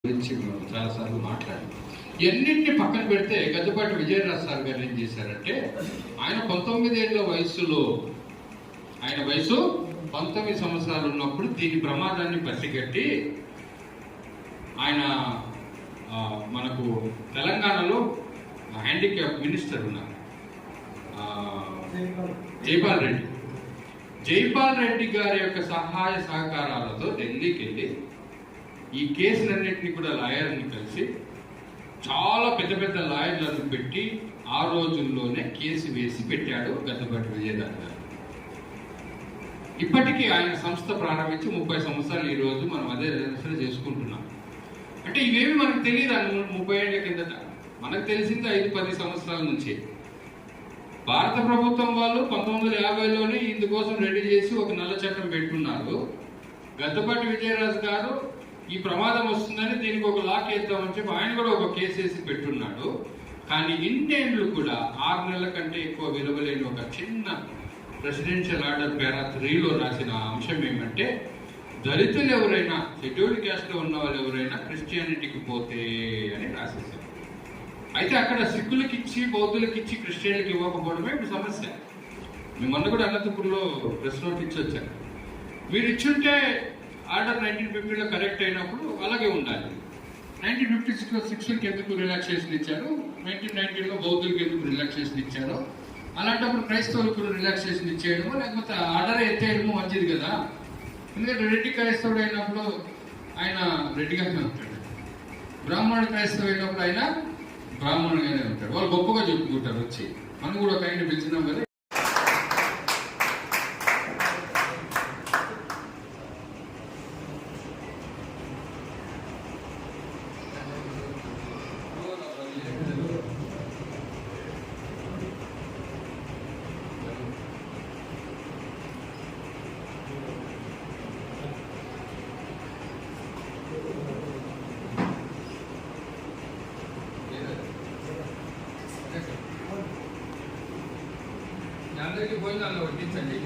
గురించి చాలాసార్లు మాట్లాడాం. ఎన్నింటిని పక్కన పెడితే గద్దపాటి విజయరాజ్ సార్ గారు ఏం చేశారంటే, ఆయన 19 ఏళ్ల వయసులో, ఆయన వయసు 19 సంవత్సరాలు ఉన్నప్పుడు దీని ప్రమాదాన్ని పసిగట్టి ఆయన మనకు తెలంగాణలో హ్యాండిక్యాప్ మినిస్టర్ ఉన్నారు జైపాల్ రెడ్డి గారి యొక్క సహాయ సహకారాలతో ఢిల్లీకి వెళ్ళి ఈ కేసులన్నింటినీ కూడా లాయర్ని కలిసి చాలా పెద్ద పెద్ద లాయర్లను పెట్టి ఆ రోజుల్లోనే కేసు వేసి పెట్టాడు గద్దపాటి విజయరాజ్ గారు. ఇప్పటికీ ఆయన సంస్థ ప్రారంభించి 30 సంవత్సరాలు ఈ రోజు మనం అదే నిరసన చేసుకుంటున్నాం. అంటే ఇవేమి మనకు తెలియదు. 30 ఏళ్ల కిందట మనకు తెలిసింది 5-10 సంవత్సరాల నుంచి. భారత ప్రభుత్వం వాళ్ళు 1950లోనే ఇందుకోసం రెడీ చేసి ఒక నల్ల చట్టం పెట్టున్నారు. గద్దపాటి విజయరాజ్ గారు ఈ ప్రమాదం వస్తుందని దీనికి ఒక లాక్ వేద్దామని చెప్పి ఆయన కూడా ఒక కేసు వేసి పెట్టున్నాడు. కానీ ఇన్నేళ్లు కూడా 6 నెలల కంటే ఎక్కువ విలువలేని ఒక చిన్న ప్రెసిడెన్షియల్ ఆర్డర్ పేరా 3లో రాసిన అంశం ఏమంటే, దళితులు ఎవరైనా, షెడ్యూల్డ్ క్యాస్ట్లో ఉన్న వాళ్ళు ఎవరైనా క్రిస్టియానిటీకి పోతే అని రాసేసారు. అయితే అక్కడ సిక్కులకి ఇచ్చి, బౌద్ధులకి ఇచ్చి, క్రిస్టియన్లకి ఇవ్వకపోవడమే ఇప్పుడు సమస్య. మొన్న కూడా అనంతపురంలో ప్రెస్ నోట్ ఇచ్చి వచ్చారు. మీరు ఇచ్చుంటే ఆర్డర్ 1950లో కరెక్ట్ అయినప్పుడు అలాగే ఉండాలి. 1956లో సిక్కులకి ఎందుకు రిలాక్సేషన్ ఇచ్చారు, 1990లో బౌద్ధులకి ఎందుకు రిలాక్సేషన్ ఇచ్చారో, అలాంటప్పుడు క్రైస్తవులకు రిలాక్సేషన్ ఇచ్చేయడమో లేకపోతే ఆర్డర్ ఎత్తేయడమో మంచిది కదా. ఎందుకంటే రెడ్డి క్రైస్తవుడు అయినప్పుడు ఆయన రెడ్డిగానే ఉంటాడు, బ్రాహ్మణుడు క్రైస్తవుడు అయినప్పుడు ఆయన బ్రాహ్మణుడుగానే ఉంటాడు. వాళ్ళు గొప్పగా చెప్పుకుంటారు వచ్చి. మనం కూడా ఒక ఆయన పిలిచినాం కదా. అందరికీ భోజనాలు వడ్డించండి.